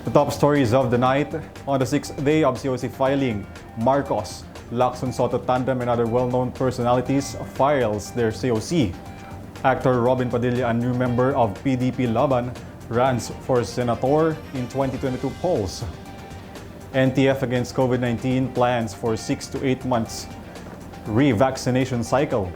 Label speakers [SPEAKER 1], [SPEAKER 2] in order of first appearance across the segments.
[SPEAKER 1] The top stories of the night: on the sixth day of COC filing, Marcos, LACSON SOTTO tandem and other well-known personalities files their COC. Actor Robin Padilla, a new member of PDP-LABAN, runs for senator in 2022 polls. NTF against COVID-19 plans for 6 to 8 months re-vaccination cycle.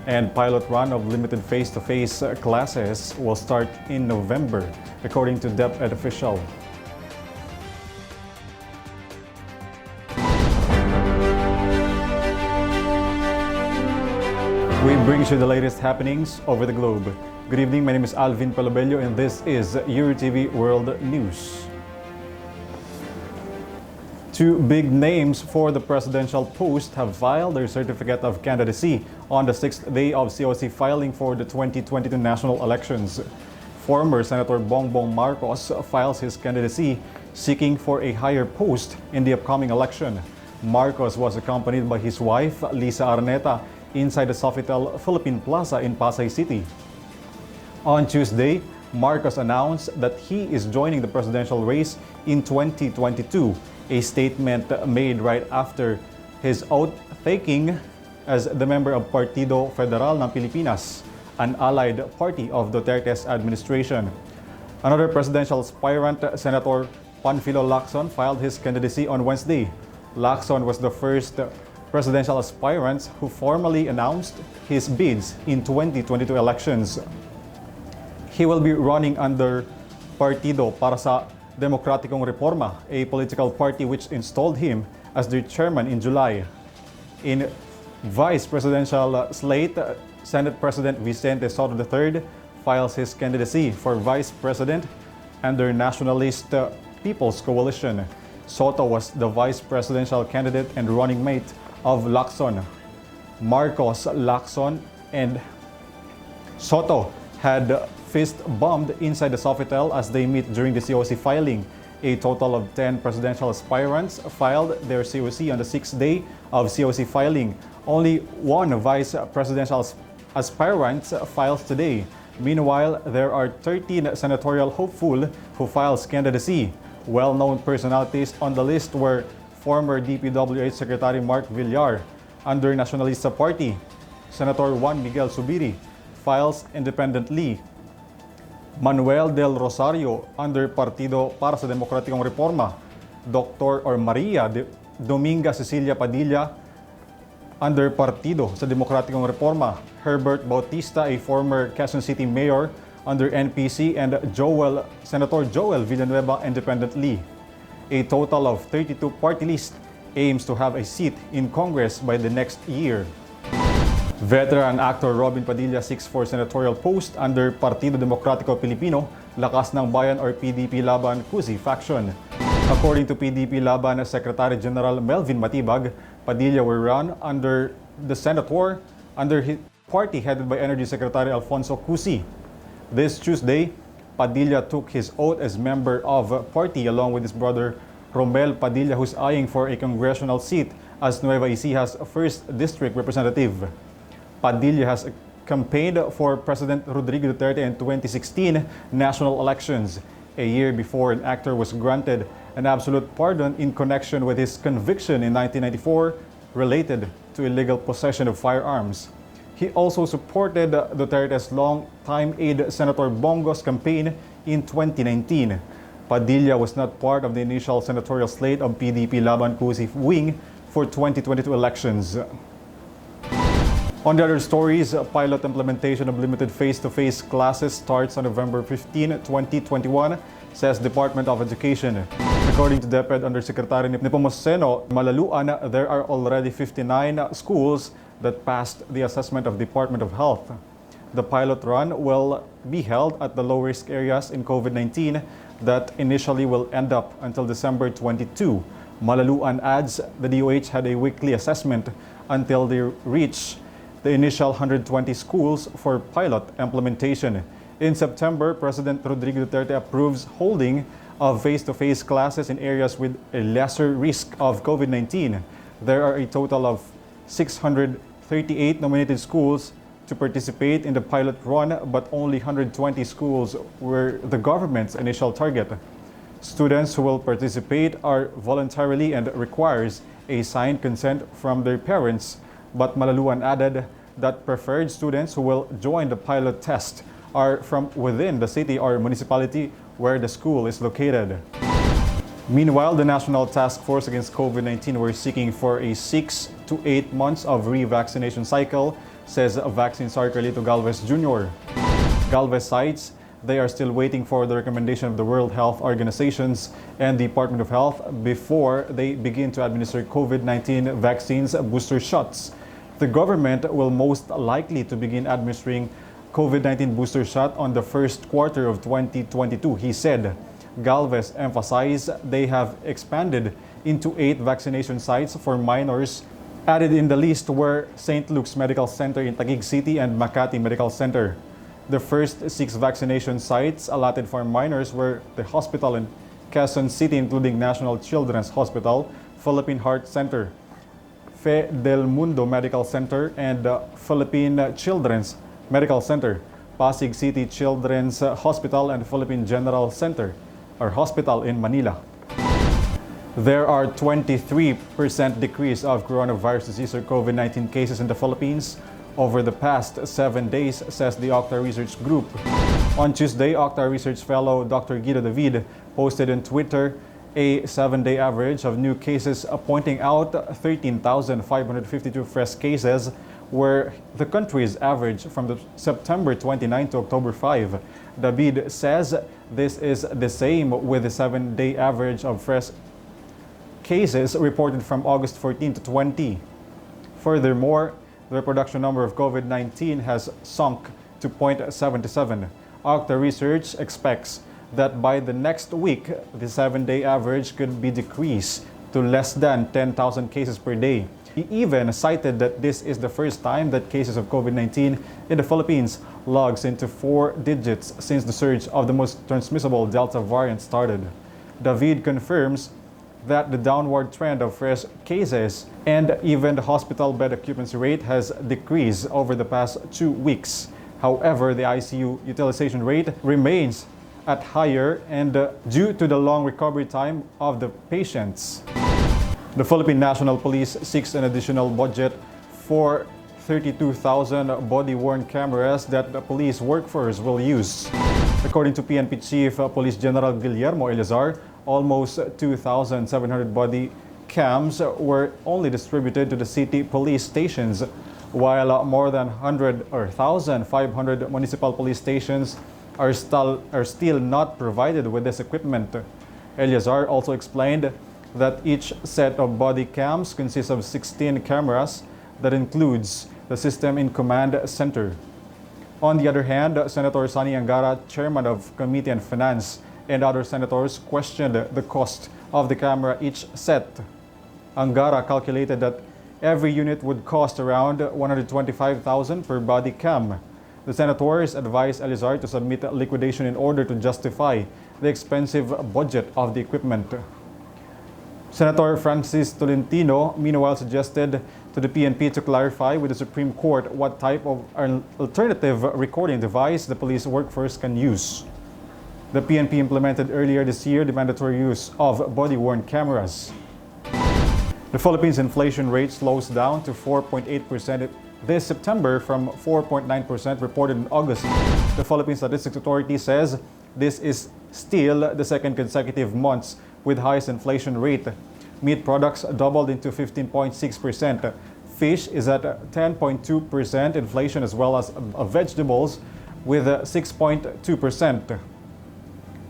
[SPEAKER 1] And pilot run of limited face-to-face classes will start in November, according to DEPED official. We bring you the latest happenings over the globe. Good evening, my name is Alvin Pelobello and this is Eurotv World News. Two big names for the presidential post have filed their certificate of candidacy on the sixth day of COC filing for the 2022 national elections. Former Senator Bongbong Marcos files his candidacy seeking for a higher post in the upcoming election. Marcos was accompanied by his wife, Lisa Araneta, inside the Sofitel Philippine Plaza in Pasay City. On Tuesday, Marcos announced that he is joining the presidential race in 2022. A statement made right after his oath-taking as the member of Partido Federal ng Pilipinas, an allied party of Duterte's administration. Another presidential aspirant, Senator Panfilo Lacson, filed his candidacy on Wednesday. Lacson was the first presidential aspirant who formally announced his bids in 2022 elections. He will be running under Partido para sa Demokratikong Reforma, a political party which installed him as their chairman in July. In vice presidential slate, Senate President Vicente Sotto III files his candidacy for vice president under Nationalist People's Coalition. Sotto was the vice presidential candidate and running mate of Lacson. Marcos, Lacson, and Sotto had fist-bumped inside the Sofitel as they meet during the COC filing. A total of 10 presidential aspirants filed their COC on the sixth day of COC filing. Only one vice presidential aspirant files today. Meanwhile, there are 13 senatorial hopeful who files candidacy. Well-known personalities on the list were former DPWH Secretary Mark Villar under Nacionalista Party. Senator Juan Miguel Zubiri files independently. Manuel del Rosario under Partido para sa Demokratikong Reforma. Dr. or Maria Dominga Cecilia Padilla under Partido sa Demokratikong Reforma. Herbert Bautista, a former Quezon City mayor under NPC, and Senator Joel Villanueva independently. A total of 32 party list aims to have a seat in Congress by the next year. Veteran actor Robin Padilla seeks for senatorial post under Partido Demokratiko Pilipino, Lakas ng Bayan or PDP-LABAN Kusi faction. According to PDP-LABAN Secretary General Melvin Matibag, Padilla will run under the senator under his party headed by Energy Secretary Alfonso Cusi. This Tuesday, Padilla took his oath as member of party along with his brother Romel Padilla, who's eyeing for a congressional seat as Nueva Ecija's 1st District Representative. Padilla has campaigned for President Rodrigo Duterte in 2016 national elections, a year before an actor was granted an absolute pardon in connection with his conviction in 1994 related to illegal possession of firearms. He also supported Duterte's long-time aide Senator Bongo's campaign in 2019. Padilla was not part of the initial senatorial slate of PDP-LABAN Kusi wing for 2022 elections. On the other stories, pilot implementation of limited face-to-face classes starts on November 15, 2021, says Department of Education. According to DEPED Undersecretary Nepomuceno Malaluan, there are already 59 schools that passed the assessment of Department of Health. The pilot run will be held at the low-risk areas in COVID-19 that initially will end up until December 22. Malaluan adds the DOH had a weekly assessment until they reach the initial 120 schools for pilot implementation. In September, President Rodrigo Duterte approves holding of face-to-face classes in areas with a lesser risk of COVID-19. There are a total of 638 nominated schools to participate in the pilot run, but only 120 schools were the government's initial target. Students who will participate are voluntarily and requires a signed consent from their parents, but Malaluan added that preferred students who will join the pilot test are from within the city or municipality where the school is located. Meanwhile, the National Task Force Against COVID-19 were seeking for a 6 to 8 months of re-vaccination cycle, says Vaccine Czar Carlito Galvez Jr. Galvez cites they are still waiting for the recommendation of the World Health Organizations and the Department of Health before they begin to administer COVID-19 vaccines booster shots. The government will most likely to begin administering COVID-19 booster shot on the first quarter of 2022, he said. Galvez emphasized they have expanded into 8 vaccination sites for minors. Added in the list were St. Luke's Medical Center in Taguig City and Makati Medical Center. The first 6 vaccination sites allotted for minors were the hospital in Quezon City, including National Children's Hospital, Philippine Heart Center, Fe del Mundo Medical Center, and Philippine Children's Medical Center, Pasig City Children's Hospital, and Philippine General Center, or Hospital in Manila. There are 23% decrease of coronavirus disease or COVID-19 cases in the Philippines over the past 7 days, says the OCTA Research Group. On Tuesday, OCTA Research Fellow Dr. Guido David posted on Twitter a 7-day average of new cases, pointing out 13,552 fresh cases, where the country's average from the September 29 to October 5. David says this is the same with the 7-day average of fresh cases reported from August 14 to 20. Furthermore, the reproduction number of COVID-19 has sunk to 0.77. OCTA Research expects that by the next week, the 7-day average could be decreased to less than 10,000 cases per day. He even cited that this is the first time that cases of COVID-19 in the Philippines logs into 4 digits since the surge of the most transmissible Delta variant started. David confirms that the downward trend of fresh cases and even the hospital bed occupancy rate has decreased over the past 2 weeks. However, the ICU utilization rate remains at higher and due to the long recovery time of the patients. The Philippine National Police seeks an additional budget for 32,000 body-worn cameras that the police workforce will use. According to PNP Chief Police General Guillermo Eleazar, almost 2,700 body cams were only distributed to the city police stations, while more than 1,500 municipal police stations are still not provided with this equipment. Eleazar also explained that each set of body cams consists of 16 cameras that includes the system in command center. On the other hand, Senator Sonny Angara, chairman of Committee on Finance, and other senators questioned the cost of the camera each set. Angara calculated that every unit would cost around 125,000 per body cam. The senators advised Eleazar to submit liquidation in order to justify the expensive budget of the equipment. Senator Francis Tolentino, meanwhile, suggested to the PNP to clarify with the Supreme Court what type of alternative recording device the police workforce can use. The PNP implemented earlier this year the mandatory use of body-worn cameras. The Philippines' inflation rate slows down to 4.8% this September from 4.9% reported in August. The Philippine Statistics Authority says this is still the second consecutive months with highest inflation rate. Meat products doubled into 15.6%. Fish is at 10.2% inflation, as well as vegetables with 6.2%.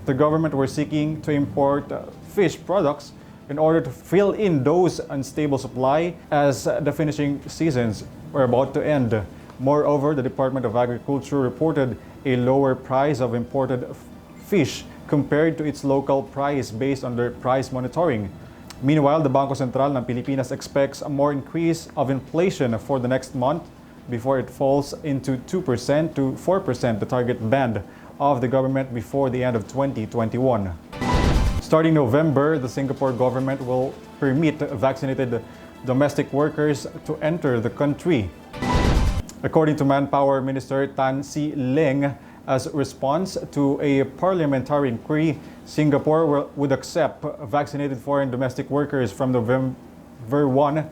[SPEAKER 1] The government were seeking to import fish products in order to fill in those unstable supply as the finishing seasons were about to end. Moreover, the Department of Agriculture reported a lower price of imported fish compared to its local price based on their price monitoring. Meanwhile, the Bangko Sentral ng Pilipinas expects a more increase of inflation for the next month before it falls into 2% to 4%, the target band of the government before the end of 2021. Starting November, the Singapore government will permit vaccinated domestic workers to enter the country. According to Manpower Minister Tan Si Leng, As a response to a parliamentary inquiry, Singapore would accept vaccinated foreign domestic workers from November 1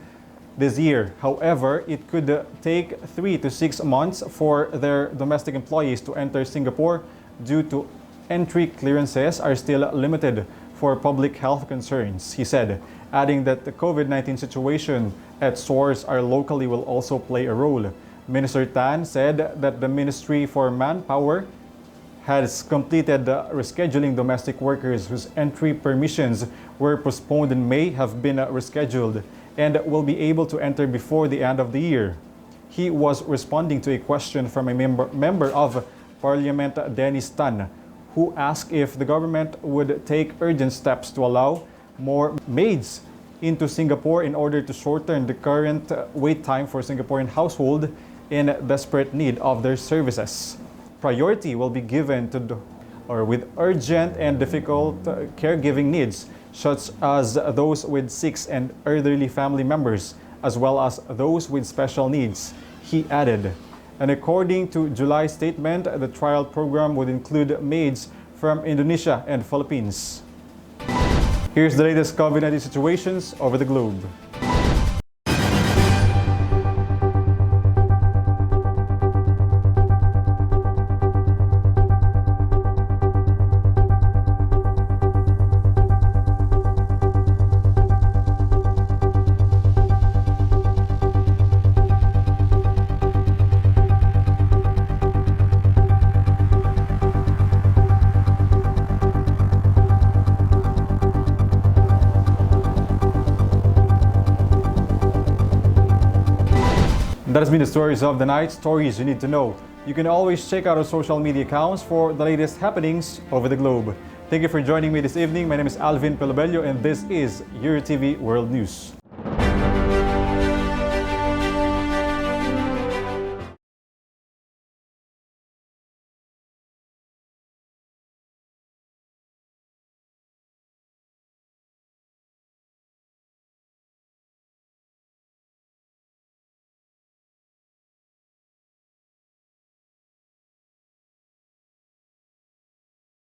[SPEAKER 1] this year. However, it could take 3 to 6 months for their domestic employees to enter Singapore due to entry clearances are still limited for public health concerns, he said, adding that the COVID-19 situation at source are locally will also play a role. Minister Tan said that the Ministry for Manpower has completed rescheduling domestic workers whose entry permissions were postponed in May have been rescheduled and will be able to enter before the end of the year. He was responding to a question from a member of Parliament, Dennis Tan, who asked if the government would take urgent steps to allow more maids into Singapore in order to shorten the current wait time for Singaporean households in desperate need of their services. Priority will be given to with urgent and difficult caregiving needs, such as those with sick and elderly family members, as well as those with special needs, he added. And according to July's statement, the trial program would include maids from Indonesia and Philippines. Here's the latest COVID-19 situations over the globe. That has been the stories of the night, stories you need to know. You can always check out our social media accounts for the latest happenings over the globe. Thank you for joining me this evening. My name is Alvin Pelobello and this is Eurotv World News.